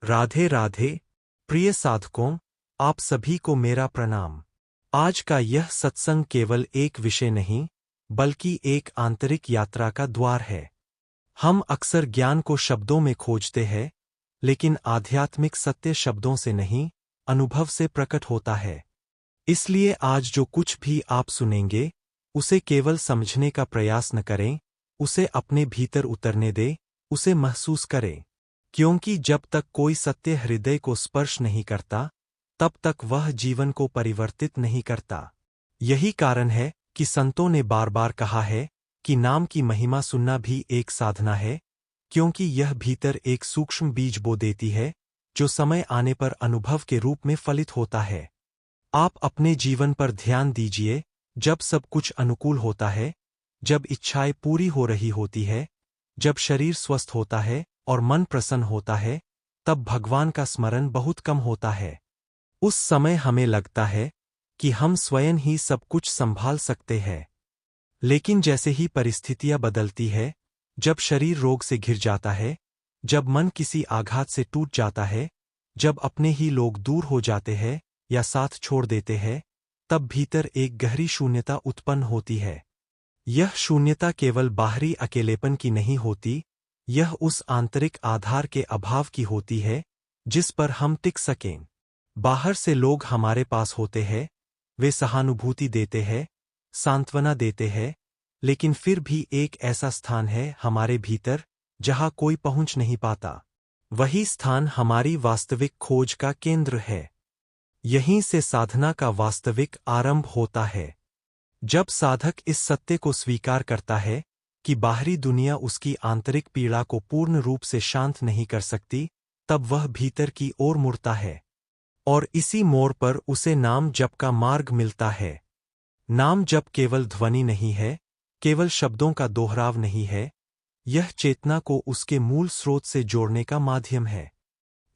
राधे राधे। प्रिय साधकों, आप सभी को मेरा प्रणाम। आज का यह सत्संग केवल एक विषय नहीं, बल्कि एक आंतरिक यात्रा का द्वार है। हम अक्सर ज्ञान को शब्दों में खोजते हैं, लेकिन आध्यात्मिक सत्य शब्दों से नहीं, अनुभव से प्रकट होता है। इसलिए आज जो कुछ भी आप सुनेंगे, उसे केवल समझने का प्रयास न करें, उसे अपने भीतर उतरने दें, उसे महसूस करें। क्योंकि जब तक कोई सत्य हृदय को स्पर्श नहीं करता, तब तक वह जीवन को परिवर्तित नहीं करता। यही कारण है कि संतों ने बार बार कहा है कि नाम की महिमा सुनना भी एक साधना है, क्योंकि यह भीतर एक सूक्ष्म बीज बो देती है, जो समय आने पर अनुभव के रूप में फलित होता है। आप अपने जीवन पर ध्यान दीजिए, जब सब कुछ अनुकूल होता है, जब इच्छाएं पूरी हो रही होती है, जब शरीर स्वस्थ होता है और मन प्रसन्न होता है, तब भगवान का स्मरण बहुत कम होता है। उस समय हमें लगता है कि हम स्वयं ही सब कुछ संभाल सकते हैं। लेकिन जैसे ही परिस्थितियां बदलती है, जब शरीर रोग से घिर जाता है, जब मन किसी आघात से टूट जाता है, जब अपने ही लोग दूर हो जाते हैं या साथ छोड़ देते हैं, तब भीतर एक गहरी शून्यता उत्पन्न होती है। यह शून्यता केवल बाहरी अकेलेपन की नहीं होती, यह उस आंतरिक आधार के अभाव की होती है, जिस पर हम टिक सकें। बाहर से लोग हमारे पास होते हैं, वे सहानुभूति देते हैं, सांत्वना देते हैं, लेकिन फिर भी एक ऐसा स्थान है हमारे भीतर, जहां कोई पहुंच नहीं पाता। वही स्थान हमारी वास्तविक खोज का केंद्र है। यहीं से साधना का वास्तविक आरंभ होता है। जब साधक इस सत्य को स्वीकार करता है कि बाहरी दुनिया उसकी आंतरिक पीड़ा को पूर्ण रूप से शांत नहीं कर सकती, तब वह भीतर की ओर मुड़ता है। और इसी मोड़ पर उसे नाम जप का मार्ग मिलता है। नाम जप केवल ध्वनि नहीं है, केवल शब्दों का दोहराव नहीं है, यह चेतना को उसके मूल स्रोत से जोड़ने का माध्यम है।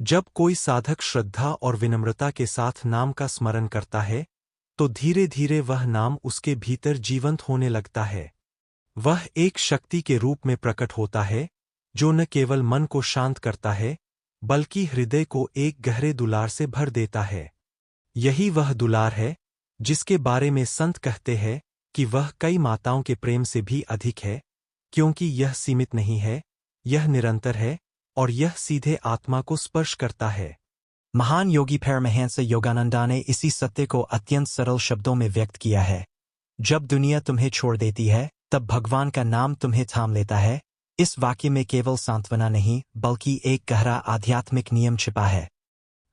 जब कोई साधक श्रद्धा और विनम्रता के साथ नाम का स्मरण करता है, तो धीरे धीरे वह नाम उसके भीतर जीवंत होने लगता है। वह एक शक्ति के रूप में प्रकट होता है, जो न केवल मन को शांत करता है, बल्कि हृदय को एक गहरे दुलार से भर देता है। यही वह दुलार है, जिसके बारे में संत कहते हैं कि वह कई माताओं के प्रेम से भी अधिक है, क्योंकि यह सीमित नहीं है, यह निरंतर है, और यह सीधे आत्मा को स्पर्श करता है। महान योगी परमहंस योगानंदा ने इसी सत्य को अत्यंत सरल शब्दों में व्यक्त किया है। जब दुनिया तुम्हें छोड़ देती है, तब भगवान का नाम तुम्हें थाम लेता है। इस वाक्य में केवल सांत्वना नहीं, बल्कि एक गहरा आध्यात्मिक नियम छिपा है।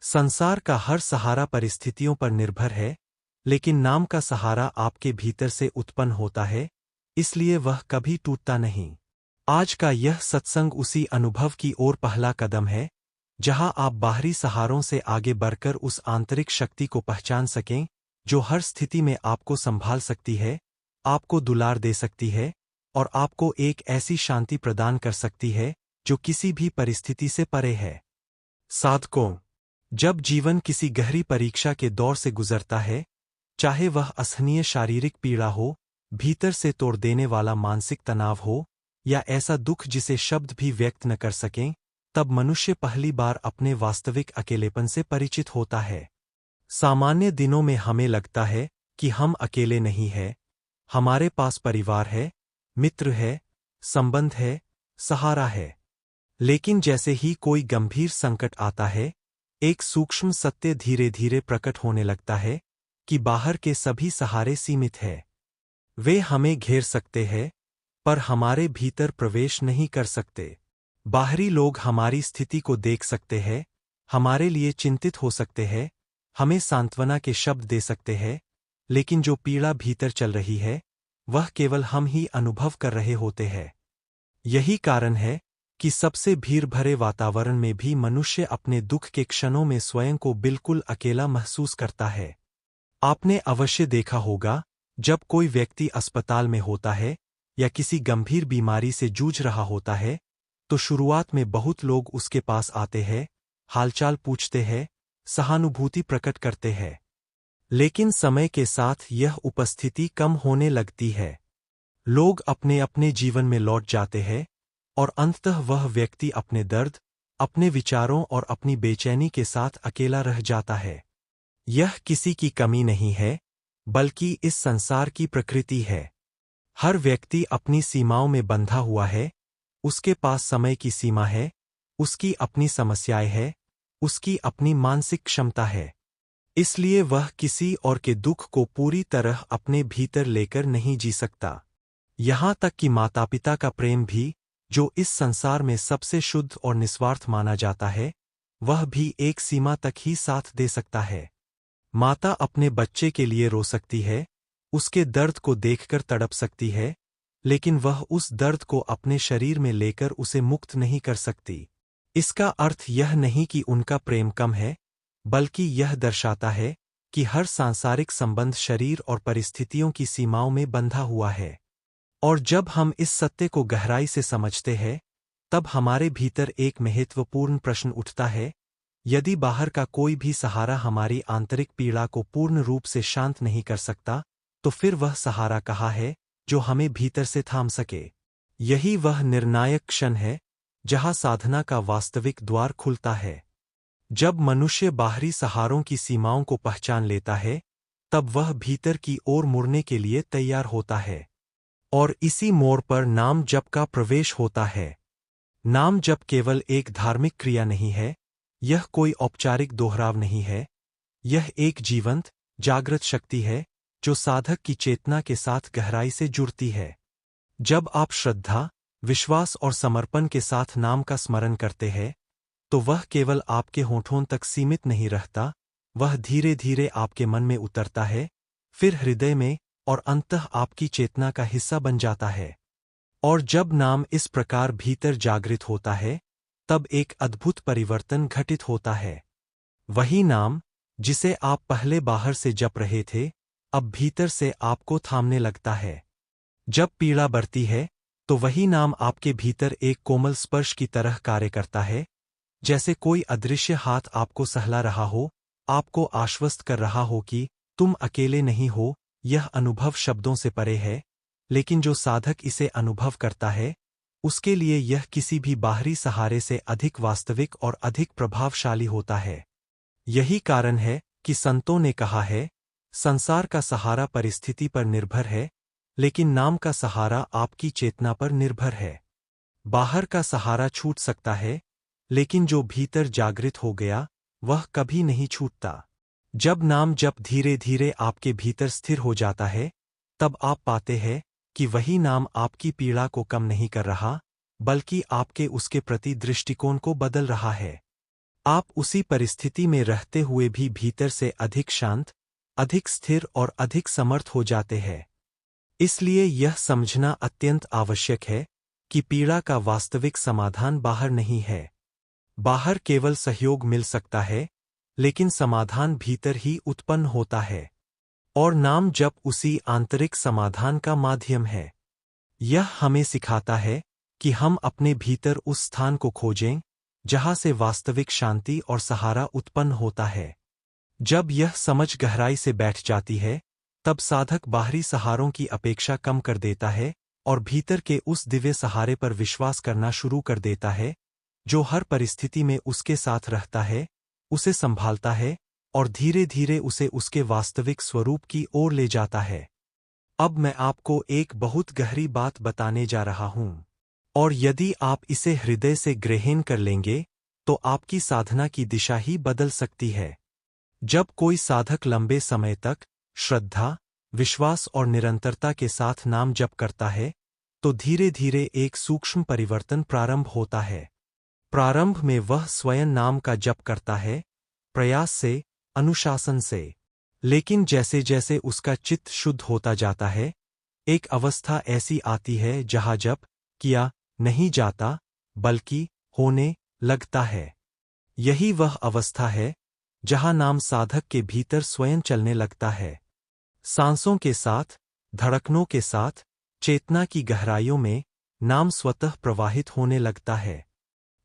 संसार का हर सहारा परिस्थितियों पर निर्भर है, लेकिन नाम का सहारा आपके भीतर से उत्पन्न होता है, इसलिए वह कभी टूटता नहीं। आज का यह सत्संग उसी अनुभव की ओर पहला कदम है, जहां आप बाहरी सहारों से आगे बढ़कर उस आंतरिक शक्ति को पहचान सकें, जो हर स्थिति में आपको संभाल सकती है, आपको दुलार दे सकती है, और आपको एक ऐसी शांति प्रदान कर सकती है, जो किसी भी परिस्थिति से परे है। साधकों, जब जीवन किसी गहरी परीक्षा के दौर से गुजरता है, चाहे वह असहनीय शारीरिक पीड़ा हो, भीतर से तोड़ देने वाला मानसिक तनाव हो, या ऐसा दुख जिसे शब्द भी व्यक्त न कर सकें, तब मनुष्य पहली बार अपने वास्तविक अकेलेपन से परिचित होता है। सामान्य दिनों में हमें लगता है कि हम अकेले नहीं हैं, हमारे पास परिवार है, मित्र है, संबंध है, सहारा है। लेकिन जैसे ही कोई गंभीर संकट आता है, एक सूक्ष्म सत्य धीरे धीरे प्रकट होने लगता है कि बाहर के सभी सहारे सीमित हैं। वे हमें घेर सकते हैं, पर हमारे भीतर प्रवेश नहीं कर सकते। बाहरी लोग हमारी स्थिति को देख सकते हैं, हमारे लिए चिंतित हो सकते हैं, हमें सांत्वना के शब्द दे सकते हैं, लेकिन जो पीड़ा भीतर चल रही है, वह केवल हम ही अनुभव कर रहे होते हैं। यही कारण है कि सबसे भीड़ भरे वातावरण में भी मनुष्य अपने दुख के क्षणों में स्वयं को बिल्कुल अकेला महसूस करता है। आपने अवश्य देखा होगा, जब कोई व्यक्ति अस्पताल में होता है या किसी गंभीर बीमारी से जूझ रहा होता है, तो शुरुआत में बहुत लोग उसके पास आते हैं, हालचाल पूछते हैं, सहानुभूति प्रकट करते हैं। लेकिन समय के साथ यह उपस्थिति कम होने लगती है। लोग अपने अपने जीवन में लौट जाते हैं, और अंततः वह व्यक्ति अपने दर्द, अपने विचारों और अपनी बेचैनी के साथ अकेला रह जाता है। यह किसी की कमी नहीं है, बल्कि इस संसार की प्रकृति है। हर व्यक्ति अपनी सीमाओं में बंधा हुआ है, उसके पास समय की सीमा है, उसकी अपनी समस्याएं हैं, उसकी अपनी मानसिक क्षमता है। इसलिए वह किसी और के दुख को पूरी तरह अपने भीतर लेकर नहीं जी सकता। यहाँ तक कि माता-पिता का प्रेम भी, जो इस संसार में सबसे शुद्ध और निस्वार्थ माना जाता है, वह भी एक सीमा तक ही साथ दे सकता है। माता अपने बच्चे के लिए रो सकती है, उसके दर्द को देखकर तड़प सकती है, लेकिन वह उस दर्द को अपने शरीर में लेकर उसे मुक्त नहीं कर सकती। इसका अर्थ यह नहीं कि उनका प्रेम कम है, बल्कि यह दर्शाता है कि हर सांसारिक संबंध शरीर और परिस्थितियों की सीमाओं में बंधा हुआ है। और जब हम इस सत्य को गहराई से समझते हैं, तब हमारे भीतर एक महत्वपूर्ण प्रश्न उठता है। यदि बाहर का कोई भी सहारा हमारी आंतरिक पीड़ा को पूर्ण रूप से शांत नहीं कर सकता, तो फिर वह सहारा कहाँ है जो हमें भीतर से थाम सके? यही वह निर्णायक क्षण है जहाँ साधना का वास्तविक द्वार खुलता है। जब मनुष्य बाहरी सहारों की सीमाओं को पहचान लेता है, तब वह भीतर की ओर मुड़ने के लिए तैयार होता है। और इसी मोड़ पर नाम जप का प्रवेश होता है। नाम जप केवल एक धार्मिक क्रिया नहीं है, यह कोई औपचारिक दोहराव नहीं है, यह एक जीवंत, जागृत शक्ति है, जो साधक की चेतना के साथ गहराई से जुड़ती है। जब आप श्रद्धा, विश्वास और समर्पण के साथ नाम का स्मरण करते हैं, तो वह केवल आपके होठों तक सीमित नहीं रहता, वह धीरे धीरे आपके मन में उतरता है, फिर हृदय में, और अंततः आपकी चेतना का हिस्सा बन जाता है। और जब नाम इस प्रकार भीतर जागृत होता है, तब एक अद्भुत परिवर्तन घटित होता है। वही नाम, जिसे आप पहले बाहर से जप रहे थे, अब भीतर से आपको थामने लगता है। जब पीड़ा बढ़ती है, तो वही नाम आपके भीतर एक कोमल स्पर्श की तरह कार्य करता है, जैसे कोई अदृश्य हाथ आपको सहला रहा हो, आपको आश्वस्त कर रहा हो कि तुम अकेले नहीं हो। यह अनुभव शब्दों से परे है, लेकिन जो साधक इसे अनुभव करता है, उसके लिए यह किसी भी बाहरी सहारे से अधिक वास्तविक और अधिक प्रभावशाली होता है। यही कारण है कि संतों ने कहा है, संसार का सहारा परिस्थिति पर निर्भर है, लेकिन नाम का सहारा आपकी चेतना पर निर्भर है। बाहर का सहारा छूट सकता है, लेकिन जो भीतर जागृत हो गया, वह कभी नहीं छूटता। जब नाम जप धीरे धीरे आपके भीतर स्थिर हो जाता है, तब आप पाते हैं कि वही नाम आपकी पीड़ा को कम नहीं कर रहा, बल्कि आपके उसके प्रति दृष्टिकोण को बदल रहा है। आप उसी परिस्थिति में रहते हुए भी भीतर से अधिक शांत, अधिक स्थिर और अधिक समर्थ हो जाते हैं। इसलिए यह समझना अत्यंत आवश्यक है कि पीड़ा का वास्तविक समाधान बाहर नहीं है। बाहर केवल सहयोग मिल सकता है, लेकिन समाधान भीतर ही उत्पन्न होता है। और नाम जप उसी आंतरिक समाधान का माध्यम है। यह हमें सिखाता है कि हम अपने भीतर उस स्थान को खोजें, जहाँ से वास्तविक शांति और सहारा उत्पन्न होता है। जब यह समझ गहराई से बैठ जाती है, तब साधक बाहरी सहारों की अपेक्षा कम कर देता है और भीतर के उस दिव्य सहारे पर विश्वास करना शुरू कर देता है, जो हर परिस्थिति में उसके साथ रहता है, उसे संभालता है और धीरे धीरे उसे उसके वास्तविक स्वरूप की ओर ले जाता है। अब मैं आपको एक बहुत गहरी बात बताने जा रहा हूँ, और यदि आप इसे हृदय से ग्रहण कर लेंगे, तो आपकी साधना की दिशा ही बदल सकती है। जब कोई साधक लंबे समय तक श्रद्धा, विश्वास और निरंतरता के साथ नाम जप करता है, तो धीरे धीरे एक सूक्ष्म परिवर्तन प्रारंभ होता है। प्रारंभ में वह स्वयं नाम का जप करता है, प्रयास से, अनुशासन से। लेकिन जैसे जैसे उसका चित्त शुद्ध होता जाता है, एक अवस्था ऐसी आती है जहाँ जप किया नहीं जाता, बल्कि होने लगता है। यही वह अवस्था है जहाँ नाम साधक के भीतर स्वयं चलने लगता है। सांसों के साथ, धड़कनों के साथ, चेतना की गहराइयों में नाम स्वतः प्रवाहित होने लगता है।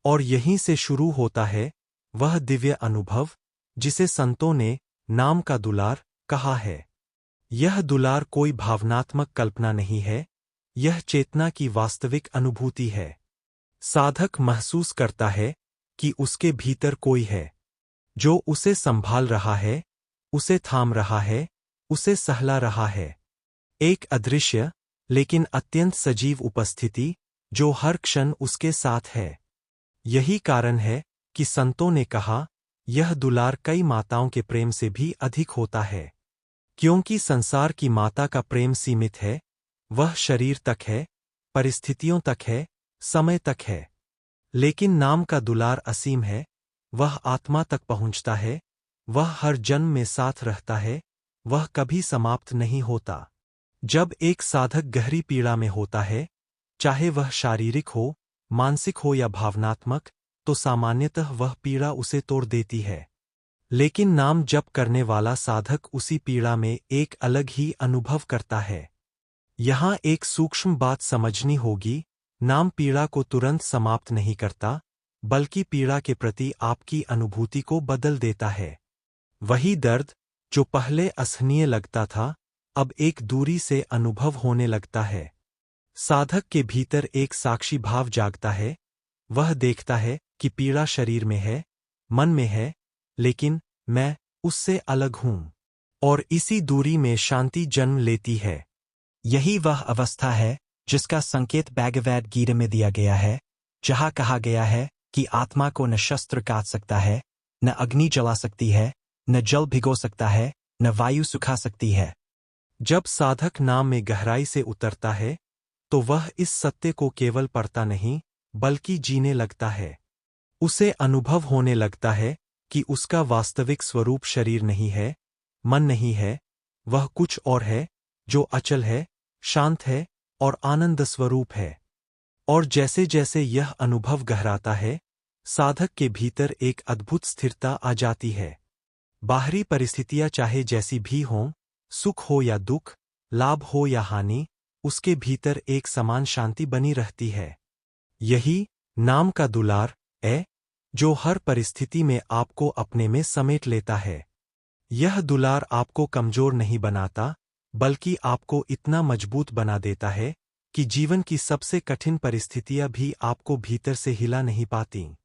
और यहीं से शुरू होता है वह दिव्य अनुभव, जिसे संतों ने नाम का दुलार कहा है। यह दुलार कोई भावनात्मक कल्पना नहीं है, यह चेतना की वास्तविक अनुभूति है। साधक महसूस करता है कि उसके भीतर कोई है जो उसे संभाल रहा है, उसे थाम रहा है, उसे सहला रहा है। एक अदृश्य लेकिन अत्यंत सजीव उपस्थिति जो हर क्षण उसके साथ है। यही कारण है कि संतों ने कहा, यह दुलार कई माताओं के प्रेम से भी अधिक होता है। क्योंकि संसार की माता का प्रेम सीमित है, वह शरीर तक है, परिस्थितियों तक है, समय तक है। लेकिन नाम का दुलार असीम है, वह आत्मा तक पहुंचता है, वह हर जन्म में साथ रहता है, वह कभी समाप्त नहीं होता। जब एक साधक गहरी पीड़ा में होता है, चाहे वह शारीरिक हो, मानसिक हो या भावनात्मक, तो सामान्यतः वह पीड़ा उसे तोड़ देती है। लेकिन नाम जप करने वाला साधक उसी पीड़ा में एक अलग ही अनुभव करता है। यहाँ एक सूक्ष्म बात समझनी होगी, नाम पीड़ा को तुरंत समाप्त नहीं करता, बल्कि पीड़ा के प्रति आपकी अनुभूति को बदल देता है। वही दर्द, जो पहले असहनीय लगता था, अब एक दूरी से अनुभव होने लगता है। साधक के भीतर एक साक्षी भाव जागता है, वह देखता है कि पीड़ा शरीर में है, मन में है, लेकिन मैं उससे अलग हूं। और इसी दूरी में शांति जन्म लेती है। यही वह अवस्था है जिसका संकेत भगवद गीता में दिया गया है, जहाँ कहा गया है कि आत्मा को न शस्त्र काट सकता है, न अग्नि जला सकती है, न जल भिगो सकता है, न वायु सुखा सकती है। जब साधक नाम में गहराई से उतरता है, तो वह इस सत्य को केवल पढ़ता नहीं, बल्कि जीने लगता है। उसे अनुभव होने लगता है कि उसका वास्तविक स्वरूप शरीर नहीं है, मन नहीं है, वह कुछ और है, जो अचल है, शांत है और आनंद स्वरूप है। और जैसे जैसे यह अनुभव गहराता है, साधक के भीतर एक अद्भुत स्थिरता आ जाती है। बाहरी परिस्थितियां चाहे जैसी भी हों, सुख हो या दुख, लाभ हो या हानि, उसके भीतर एक समान शांति बनी रहती है। यही नाम का दुलार है, जो हर परिस्थिति में आपको अपने में समेट लेता है। यह दुलार आपको कमजोर नहीं बनाता, बल्कि आपको इतना मजबूत बना देता है कि जीवन की सबसे कठिन परिस्थितियां भी आपको भीतर से हिला नहीं पातीं।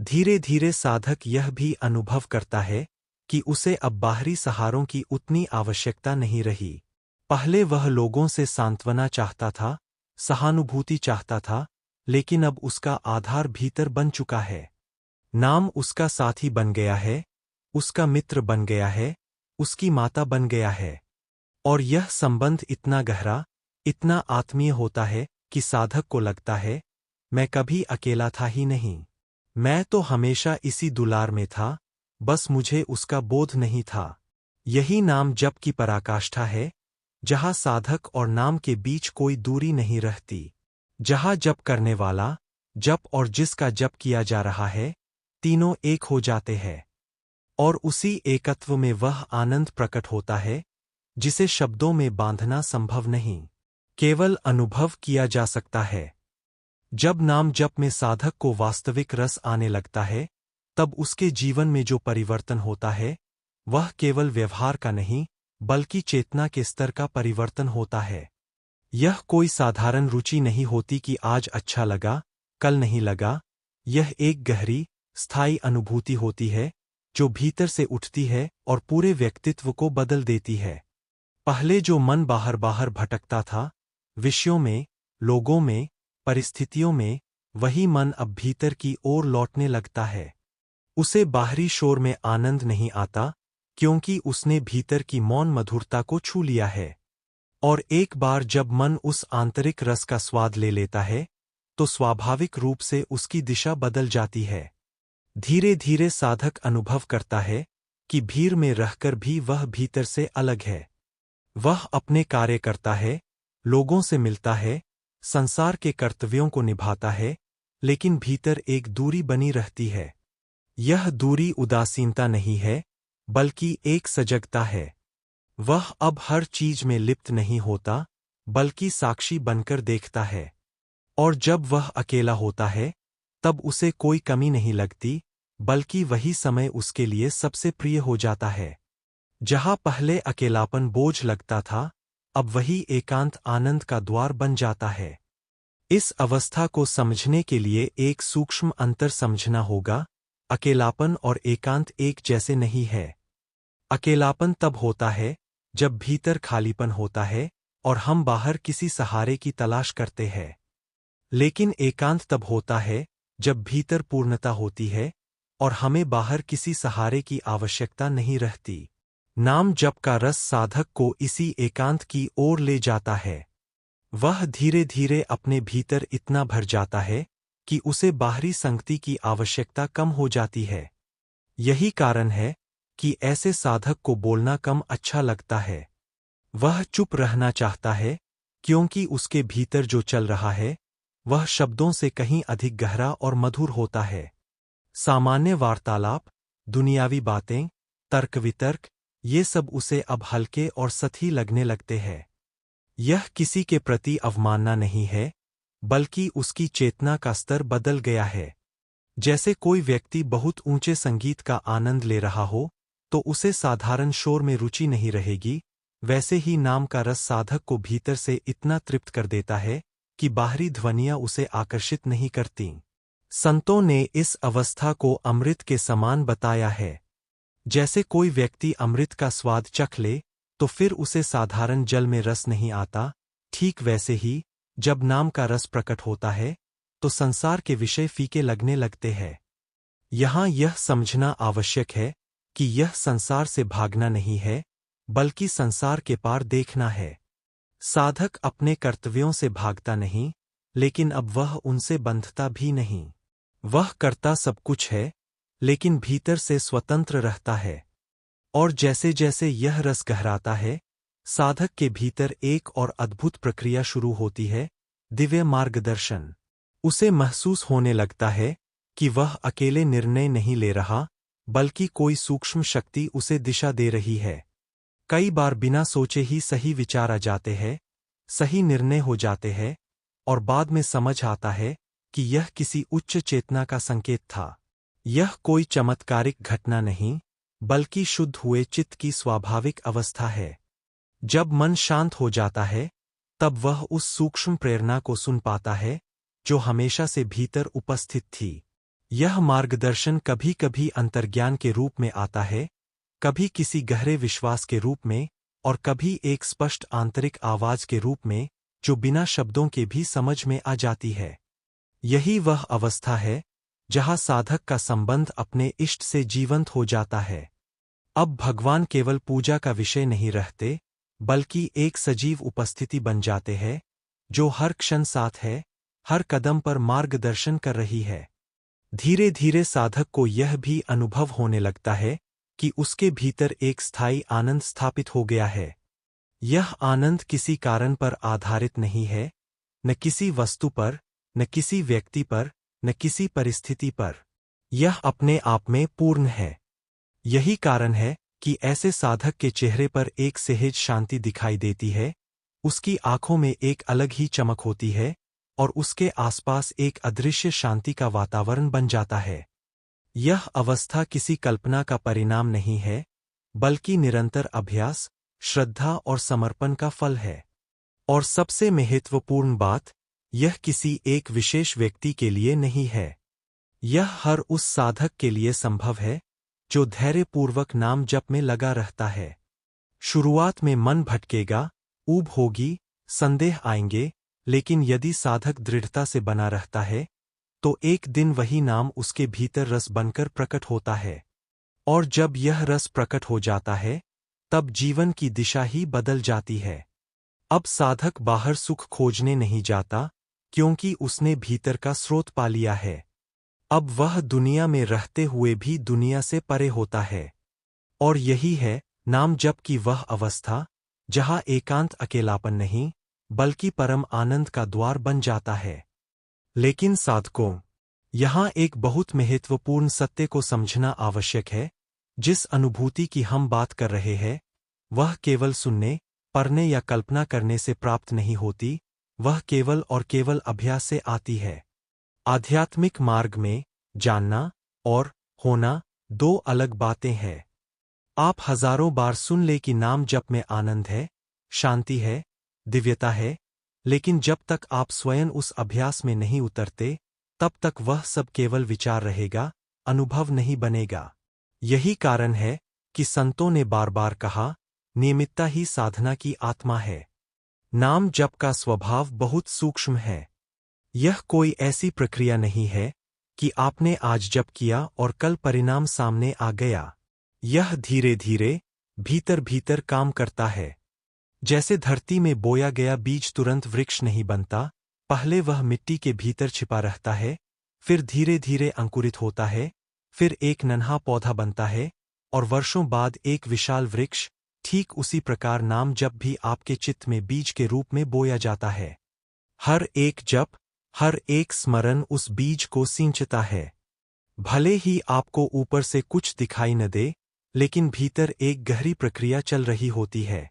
धीरे धीरे साधक यह भी अनुभव करता है कि उसे अब बाहरी सहारों की उतनी आवश्यकता नहीं रही। पहले वह लोगों से सांत्वना चाहता था, सहानुभूति चाहता था, लेकिन अब उसका आधार भीतर बन चुका है। नाम उसका साथी बन गया है, उसका मित्र बन गया है, उसकी माता बन गया है। और यह संबंध इतना गहरा, इतना आत्मीय होता है कि साधक को लगता है, मैं कभी अकेला था ही नहीं। मैं तो हमेशा इसी दुलार में था, बस मुझे उसका बोध नहीं था। यही नाम जप की पराकाष्ठा है, जहाँ साधक और नाम के बीच कोई दूरी नहीं रहती। जहाँ जप करने वाला, जप और जिसका जप किया जा रहा है, तीनों एक हो जाते हैं। और उसी एकत्व में वह आनंद प्रकट होता है, जिसे शब्दों में बांधना संभव नहीं, केवल अनुभव किया जा सकता है। जब नाम जप में साधक को वास्तविक रस आने लगता है, तब उसके जीवन में जो परिवर्तन होता है, वह केवल व्यवहार का नहीं, बल्कि चेतना के स्तर का परिवर्तन होता है। यह कोई साधारण रुचि नहीं होती कि आज अच्छा लगा, कल नहीं लगा। यह एक गहरी, स्थायी अनुभूति होती है, जो भीतर से उठती है और पूरे व्यक्तित्व को बदल देती है। पहले जो मन बाहर बाहर भटकता था, विषयों में, लोगों में, परिस्थितियों में, वही मन अब भीतर की ओर लौटने लगता है। उसे बाहरी शोर में आनंद नहीं आता, क्योंकि उसने भीतर की मौन मधुरता को छू लिया है। और एक बार जब मन उस आंतरिक रस का स्वाद ले लेता है, तो स्वाभाविक रूप से उसकी दिशा बदल जाती है। धीरे धीरे साधक अनुभव करता है कि भीड़ में रहकर भी वह भीतर से अलग है। वह अपने कार्य करता है, लोगों से मिलता है, संसार के कर्तव्यों को निभाता है, लेकिन भीतर एक दूरी बनी रहती है। यह दूरी उदासीनता नहीं है, बल्कि एक सजगता है। वह अब हर चीज में लिप्त नहीं होता, बल्कि साक्षी बनकर देखता है। और जब वह अकेला होता है, तब उसे कोई कमी नहीं लगती, बल्कि वही समय उसके लिए सबसे प्रिय हो जाता है। जहाँ पहले अकेलापन बोझ लगता था, अब वही एकांत आनंद का द्वार बन जाता है। इस अवस्था को समझने के लिए एक सूक्ष्म अंतर समझना होगा, अकेलापन और एकांत एक जैसे नहीं है। अकेलापन तब होता है जब भीतर खालीपन होता है और हम बाहर किसी सहारे की तलाश करते हैं। लेकिन एकांत तब होता है जब भीतर पूर्णता होती है और हमें बाहर किसी सहारे की आवश्यकता नहीं रहती। नाम जप का रस साधक को इसी एकांत की ओर ले जाता है। वह धीरे धीरे अपने भीतर इतना भर जाता है कि उसे बाहरी संगति की आवश्यकता कम हो जाती है। यही कारण है कि ऐसे साधक को बोलना कम अच्छा लगता है। वह चुप रहना चाहता है क्योंकि उसके भीतर जो चल रहा है वह शब्दों से कहीं अधिक गहरा और मधुर होता है। सामान्य वार्तालाप, दुनियावी बातें, तर्क वितर्क, ये सब उसे अब हल्के और सतही लगने लगते हैं। यह किसी के प्रति अवमानना नहीं है, बल्कि उसकी चेतना का स्तर बदल गया है। जैसे कोई व्यक्ति बहुत ऊंचे संगीत का आनंद ले रहा हो तो उसे साधारण शोर में रुचि नहीं रहेगी, वैसे ही नाम का रस साधक को भीतर से इतना तृप्त कर देता है कि बाहरी ध्वनियां उसे आकर्षित नहीं करतीं। संतों ने इस अवस्था को अमृत के समान बताया है। जैसे कोई व्यक्ति अमृत का स्वाद चख ले तो फिर उसे साधारण जल में रस नहीं आता, ठीक वैसे ही जब नाम का रस प्रकट होता है तो संसार के विषय फीके लगने लगते हैं। यहाँ यह समझना आवश्यक है कि यह संसार से भागना नहीं है, बल्कि संसार के पार देखना है। साधक अपने कर्तव्यों से भागता नहीं, लेकिन अब वह उनसे बंधता भी नहीं। वह करता सब कुछ है, लेकिन भीतर से स्वतंत्र रहता है। और जैसे जैसे यह रस गहराता है, साधक के भीतर एक और अद्भुत प्रक्रिया शुरू होती है, दिव्य मार्गदर्शन। उसे महसूस होने लगता है कि वह अकेले निर्णय नहीं ले रहा, बल्कि कोई सूक्ष्म शक्ति उसे दिशा दे रही है। कई बार बिना सोचे ही सही विचार आ जाते हैं, सही निर्णय हो जाते हैं, और बाद में समझ आता है कि यह किसी उच्च चेतना का संकेत था। यह कोई चमत्कारिक घटना नहीं, बल्कि शुद्ध हुए चित्त की स्वाभाविक अवस्था है। जब मन शांत हो जाता है, तब वह उस सूक्ष्म प्रेरणा को सुन पाता है, जो हमेशा से भीतर उपस्थित थी। यह मार्गदर्शन कभी कभी अंतर्ज्ञान के रूप में आता है, कभी किसी गहरे विश्वास के रूप में, और कभी एक स्पष्ट आंतरिक आवाज के रूप में, जो बिना शब्दों के भी समझ में आ जाती है। यही वह अवस्था है जहाँ साधक का संबंध अपने इष्ट से जीवंत हो जाता है। अब भगवान केवल पूजा का विषय नहीं रहते, बल्कि एक सजीव उपस्थिति बन जाते हैं, जो हर क्षण साथ है, हर कदम पर मार्गदर्शन कर रही है। धीरे धीरे साधक को यह भी अनुभव होने लगता है कि उसके भीतर एक स्थायी आनंद स्थापित हो गया है। यह आनंद किसी कारण पर आधारित नहीं है, न किसी वस्तु पर, न किसी व्यक्ति पर, न किसी परिस्थिति पर। यह अपने आप में पूर्ण है। यही कारण है कि ऐसे साधक के चेहरे पर एक सहज शांति दिखाई देती है, उसकी आंखों में एक अलग ही चमक होती है, और उसके आसपास एक अदृश्य शांति का वातावरण बन जाता है। यह अवस्था किसी कल्पना का परिणाम नहीं है, बल्कि निरंतर अभ्यास, श्रद्धा और समर्पण का फल है। और सबसे महत्वपूर्ण बात, यह किसी एक विशेष व्यक्ति के लिए नहीं है। यह हर उस साधक के लिए संभव है जो धैर्यपूर्वक नाम जप में लगा रहता है। शुरुआत में मन भटकेगा, ऊब होगी, संदेह आएंगे, लेकिन यदि साधक दृढ़ता से बना रहता है तो एक दिन वही नाम उसके भीतर रस बनकर प्रकट होता है। और जब यह रस प्रकट हो जाता है, तब जीवन की दिशा ही बदल जाती है। अब साधक बाहर सुख खोजने नहीं जाता, क्योंकि उसने भीतर का स्रोत पा लिया है। अब वह दुनिया में रहते हुए भी दुनिया से परे होता है। और यही है नाम जप की वह अवस्था, जहाँ एकांत अकेलापन नहीं, बल्कि परम आनंद का द्वार बन जाता है। लेकिन साधकों, यहाँ एक बहुत महत्वपूर्ण सत्य को समझना आवश्यक है। जिस अनुभूति की हम बात कर रहे हैं, वह केवल सुनने, पढ़ने या कल्पना करने से प्राप्त नहीं होती, वह केवल और केवल अभ्यास से आती है। आध्यात्मिक मार्ग में जानना और होना दो अलग बातें हैं। आप हजारों बार सुन ले कि नाम जप में आनंद है, शांति है, दिव्यता है, लेकिन जब तक आप स्वयं उस अभ्यास में नहीं उतरते, तब तक वह सब केवल विचार रहेगा, अनुभव नहीं बनेगा। यही कारण है कि संतों ने बार बार कहा, नियमितता ही साधना की आत्मा है। नाम जप का स्वभाव बहुत सूक्ष्म है। यह कोई ऐसी प्रक्रिया नहीं है कि आपने आज जप किया और कल परिणाम सामने आ गया। यह धीरे धीरे भीतर भीतर काम करता है। जैसे धरती में बोया गया बीज तुरंत वृक्ष नहीं बनता, पहले वह मिट्टी के भीतर छिपा रहता है, फिर धीरे धीरे अंकुरित होता है, फिर एक नन्हा पौधा बनता है और वर्षों बाद एक विशाल वृक्ष। ठीक उसी प्रकार नाम जप भी आपके चित्त में बीज के रूप में बोया जाता है। हर एक जप, हर एक स्मरण उस बीज को सिंचता है। भले ही आपको ऊपर से कुछ दिखाई न दे, लेकिन भीतर एक गहरी प्रक्रिया चल रही होती है।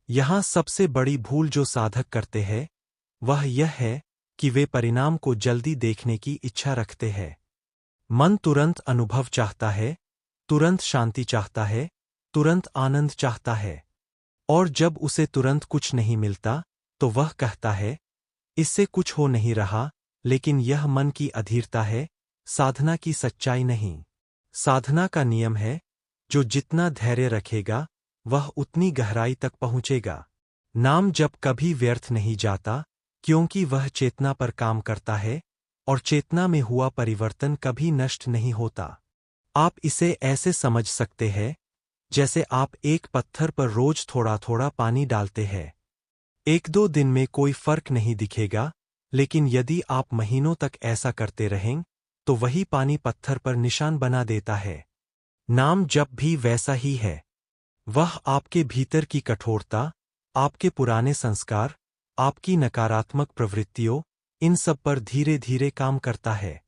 यहाँ सबसे बड़ी भूल जो साधक करते हैं, वह यह है कि वे परिणाम को जल्दी देखने की इच्छा रखते हैं। मन तुरंत अनुभव चाहता है, तुरंत शांति चाहता है, तुरंत आनंद चाहता है। और जब उसे तुरंत कुछ नहीं मिलता, तो वह कहता है, इससे कुछ हो नहीं रहा। लेकिन यह मन की अधीरता है, साधना की सच्चाई नहीं। साधना का नियम है, जो जितना धैर्य रखेगा, वह उतनी गहराई तक पहुंचेगा। नाम जप कभी व्यर्थ नहीं जाता, क्योंकि वह चेतना पर काम करता है, और चेतना में हुआ परिवर्तन कभी नष्ट नहीं होता। आप इसे ऐसे समझ सकते हैं, जैसे आप एक पत्थर पर रोज थोड़ा थोड़ा पानी डालते हैं। एक दो दिन में कोई फर्क नहीं दिखेगा, लेकिन यदि आप महीनों तक ऐसा करते रहें, तो वही पानी पत्थर पर निशान बना देता है। नाम जप भी वैसा ही है। वह आपके भीतर की कठोरता, आपके पुराने संस्कार, आपकी नकारात्मक प्रवृत्तियों, इन सब पर धीरे धीरे काम करता है।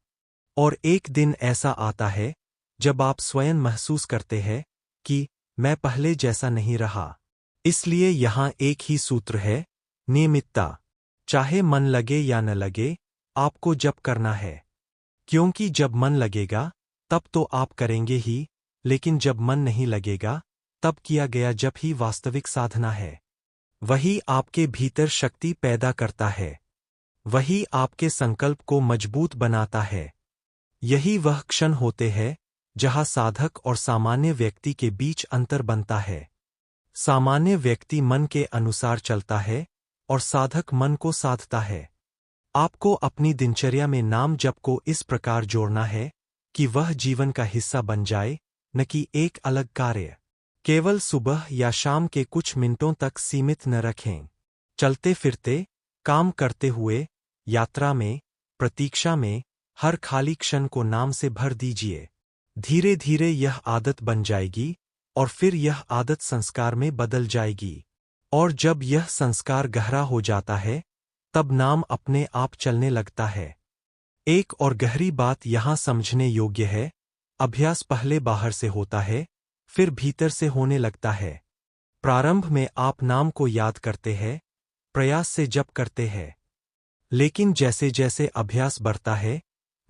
और एक दिन ऐसा आता है, जब आप स्वयं महसूस करते हैं कि मैं पहले जैसा नहीं रहा। इसलिए यहाँ एक ही सूत्र है, नियमितता। चाहे मन लगे या न लगे, आपको जप करना है। क्योंकि जब मन लगेगा, तब तो आप करेंगे ही, लेकिन जब मन नहीं लगेगा, तब किया गया जप ही वास्तविक साधना है। वही आपके भीतर शक्ति पैदा करता है। वही आपके संकल्प को मजबूत बनाता है। यही वह क्षण होते हैं, जहाँ साधक और सामान्य व्यक्ति के बीच अंतर बनता है। सामान्य व्यक्ति मन के अनुसार चलता है, और साधक मन को साधता है। आपको अपनी दिनचर्या में नाम जप को इस प्रकार जोड़ना है कि वह जीवन का हिस्सा बन जाए, न कि एक अलग कार्य। केवल सुबह या शाम के कुछ मिनटों तक सीमित न रखें। चलते फिरते, काम करते हुए, यात्रा में, प्रतीक्षा में, हर खाली क्षण को नाम से भर दीजिए। धीरे धीरे यह आदत बन जाएगी, और फिर यह आदत संस्कार में बदल जाएगी। और जब यह संस्कार गहरा हो जाता है, तब नाम अपने आप चलने लगता है। एक और गहरी बात यहाँ समझने योग्य है, अभ्यास पहले बाहर से होता है, फिर भीतर से होने लगता है। प्रारंभ में आप नाम को याद करते हैं, प्रयास से जप करते हैं। लेकिन जैसे जैसे अभ्यास बढ़ता है,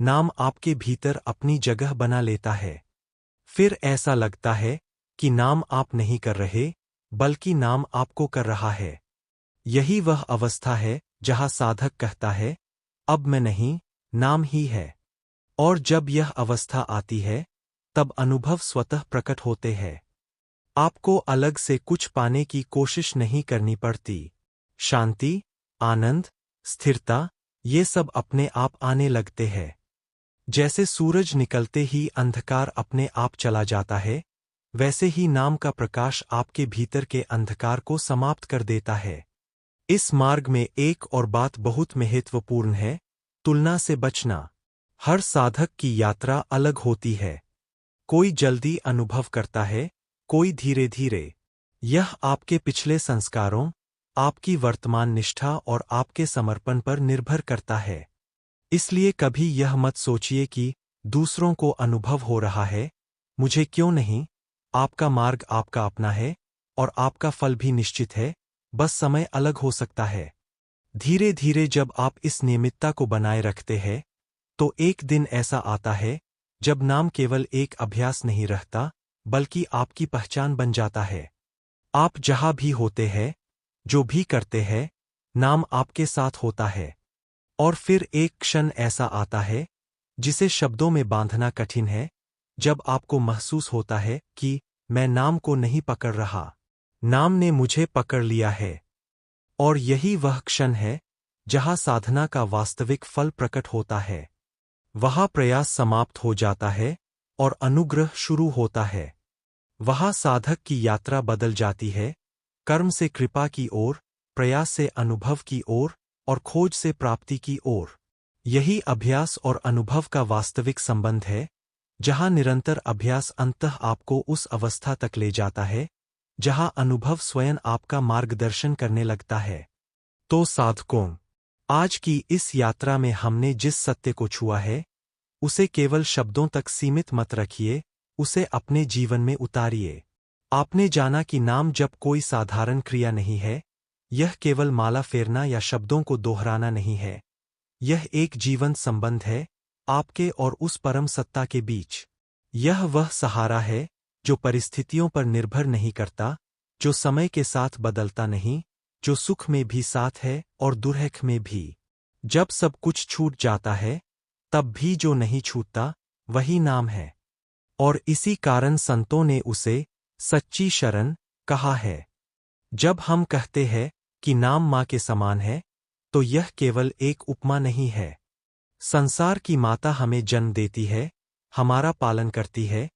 नाम आपके भीतर अपनी जगह बना लेता है। फिर ऐसा लगता है कि नाम आप नहीं कर रहे, बल्कि नाम आपको कर रहा है। यही वह अवस्था है जहाँ साधक कहता है, अब मैं नहीं, नाम ही है। और जब यह अवस्था आती है, तब अनुभव स्वतः प्रकट होते हैं। आपको अलग से कुछ पाने की कोशिश नहीं करनी पड़ती। शांति, आनंद, स्थिरता, ये सब अपने आप आने लगते हैं। जैसे सूरज निकलते ही अंधकार अपने आप चला जाता है, वैसे ही नाम का प्रकाश आपके भीतर के अंधकार को समाप्त कर देता है। इस मार्ग में एक और बात बहुत महत्वपूर्ण है, तुलना से बचना। हर साधक की यात्रा अलग होती है। कोई जल्दी अनुभव करता है, कोई धीरे धीरे। यह आपके पिछले संस्कारों, आपकी वर्तमान निष्ठा और आपके समर्पण पर निर्भर करता है। इसलिए कभी यह मत सोचिए कि दूसरों को अनुभव हो रहा है, मुझे क्यों नहीं। आपका मार्ग आपका अपना है, और आपका फल भी निश्चित है, बस समय अलग हो सकता है। धीरे धीरे जब आप इस नियमितता को बनाए रखते हैं, तो एक दिन ऐसा आता है, जब नाम केवल एक अभ्यास नहीं रहता, बल्कि आपकी पहचान बन जाता है। आप जहाँ भी होते हैं, जो भी करते हैं, नाम आपके साथ होता है। और फिर एक क्षण ऐसा आता है, जिसे शब्दों में बांधना कठिन है, जब आपको महसूस होता है कि मैं नाम को नहीं पकड़ रहा, नाम ने मुझे पकड़ लिया है। और यही वह क्षण है जहां साधना का वास्तविक फल प्रकट होता है। वहां प्रयास समाप्त हो जाता है और अनुग्रह शुरू होता है। वहां साधक की यात्रा बदल जाती है, कर्म से कृपा की ओर, प्रयास से अनुभव की ओर और खोज से प्राप्ति की ओर। यही अभ्यास और अनुभव का वास्तविक संबंध है, जहां निरंतर अभ्यास अंततः आपको उस अवस्था तक ले जाता है जहां अनुभव स्वयं आपका मार्गदर्शन करने लगता है। तो साधकों, आज की इस यात्रा में हमने जिस सत्य को छुआ है, उसे केवल शब्दों तक सीमित मत रखिए, उसे अपने जीवन में उतारिए। आपने जाना कि नाम जप कोई साधारण क्रिया नहीं है, यह केवल माला फेरना या शब्दों को दोहराना नहीं है। यह एक जीवंत संबंध है, आपके और उस परम सत्ता के बीच। यह वह सहारा है जो परिस्थितियों पर निर्भर नहीं करता, जो समय के साथ बदलता नहीं, जो सुख में भी साथ है और दुर्हक में भी। जब सब कुछ छूट जाता है, तब भी जो नहीं छूटता, वही नाम है। और इसी कारण संतों ने उसे सच्ची शरण कहा है। जब हम कहते हैं कि नाम माँ के समान है, तो यह केवल एक उपमा नहीं है। संसार की माता हमें जन्म देती है, हमारा पालन करती है,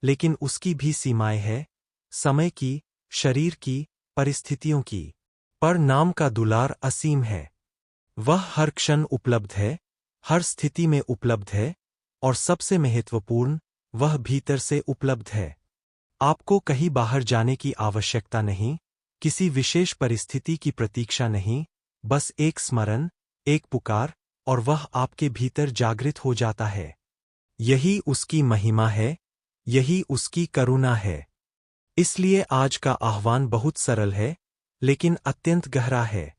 लेकिन उसकी भी सीमाएं हैं, समय की, शरीर की, परिस्थितियों की। पर नाम का दुलार असीम है। वह हर क्षण उपलब्ध है, हर स्थिति में उपलब्ध है, और सबसे महत्वपूर्ण, वह भीतर से उपलब्ध है। आपको कहीं बाहर जाने की आवश्यकता नहीं, किसी विशेष परिस्थिति की प्रतीक्षा नहीं, बस एक स्मरण, एक पुकार, और वह आपके भीतर जागृत हो जाता है। यही उसकी महिमा है, यही उसकी करुणा है। इसलिए आज का आह्वान बहुत सरल है, लेकिन अत्यंत गहरा है।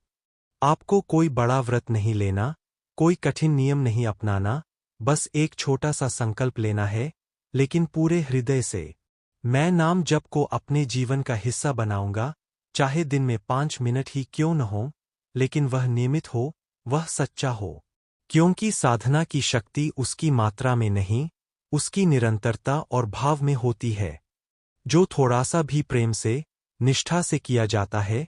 आपको कोई बड़ा व्रत नहीं लेना, कोई कठिन नियम नहीं अपनाना, बस एक छोटा सा संकल्प लेना है, लेकिन पूरे हृदय से। मैं नाम जप को अपने जीवन का हिस्सा बनाऊंगा, चाहे दिन में 5 मिनट ही क्यों न हो, लेकिन वह नियमित हो, वह सच्चा हो। क्योंकि साधना की शक्ति उसकी मात्रा में नहीं, उसकी निरंतरता और भाव में होती है। जो थोड़ा सा भी प्रेम से, निष्ठा से किया जाता है,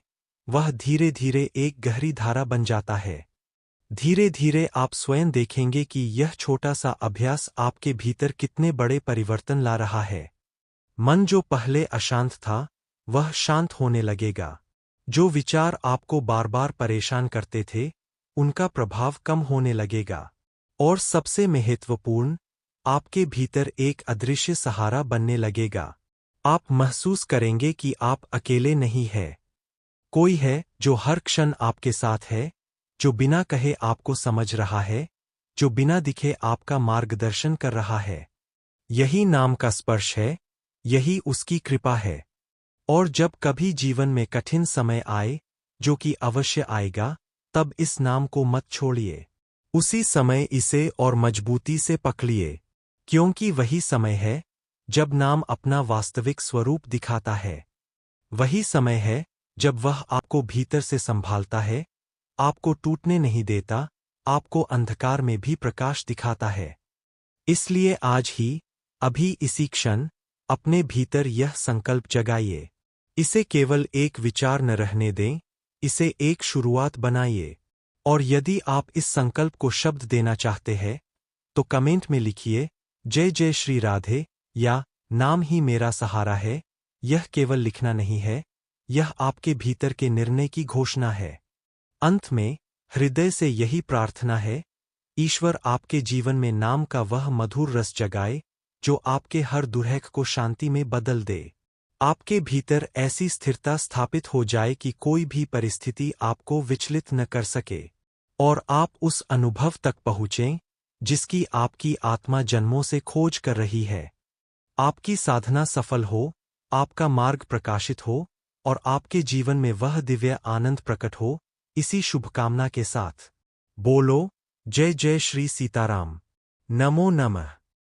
वह धीरे धीरे एक गहरी धारा बन जाता है। धीरे धीरे आप स्वयं देखेंगे कि यह छोटा सा अभ्यास आपके भीतर कितने बड़े परिवर्तन ला रहा है। मन जो पहले अशांत था, वह शांत होने लगेगा। जो विचार आपको बार बार परेशान करते थे, उनका प्रभाव कम होने लगेगा। और सबसे महत्वपूर्ण, आपके भीतर एक अदृश्य सहारा बनने लगेगा। आप महसूस करेंगे कि आप अकेले नहीं हैं। कोई है जो हर क्षण आपके साथ है, जो बिना कहे आपको समझ रहा है, जो बिना दिखे आपका मार्गदर्शन कर रहा है। यही नाम का स्पर्श है, यही उसकी कृपा है। और जब कभी जीवन में कठिन समय आए, जो कि अवश्य आएगा, तब इस नाम को मत छोड़िए। उसी समय इसे और मजबूती से पकड़िए, क्योंकि वही समय है जब नाम अपना वास्तविक स्वरूप दिखाता है। वही समय है जब वह आपको भीतर से संभालता है, आपको टूटने नहीं देता, आपको अंधकार में भी प्रकाश दिखाता है। इसलिए आज ही, अभी इसी क्षण, अपने भीतर यह संकल्प जगाइए। इसे केवल एक विचार न रहने दें, इसे एक शुरुआत बनाइए। और यदि आप इस संकल्प को शब्द देना चाहते हैं, तो कमेंट में लिखिए, जय जय श्री राधे, या नाम ही मेरा सहारा है। यह केवल लिखना नहीं है, यह आपके भीतर के निर्णय की घोषणा है। अंत में, हृदय से यही प्रार्थना है, ईश्वर आपके जीवन में नाम का वह मधुर रस जगाए, जो आपके हर दुर्हक को शांति में बदल दे। आपके भीतर ऐसी स्थिरता स्थापित हो जाए कि कोई भी परिस्थिति आपको विचलित न कर सके, और आप उस अनुभव तक पहुँचें, जिसकी आपकी आत्मा जन्मों से खोज कर रही है। आपकी साधना सफल हो, आपका मार्ग प्रकाशित हो, और आपके जीवन में वह दिव्य आनंद प्रकट हो, इसी शुभकामना के साथ। बोलो, जय जय श्री सीताराम। नमो नमः।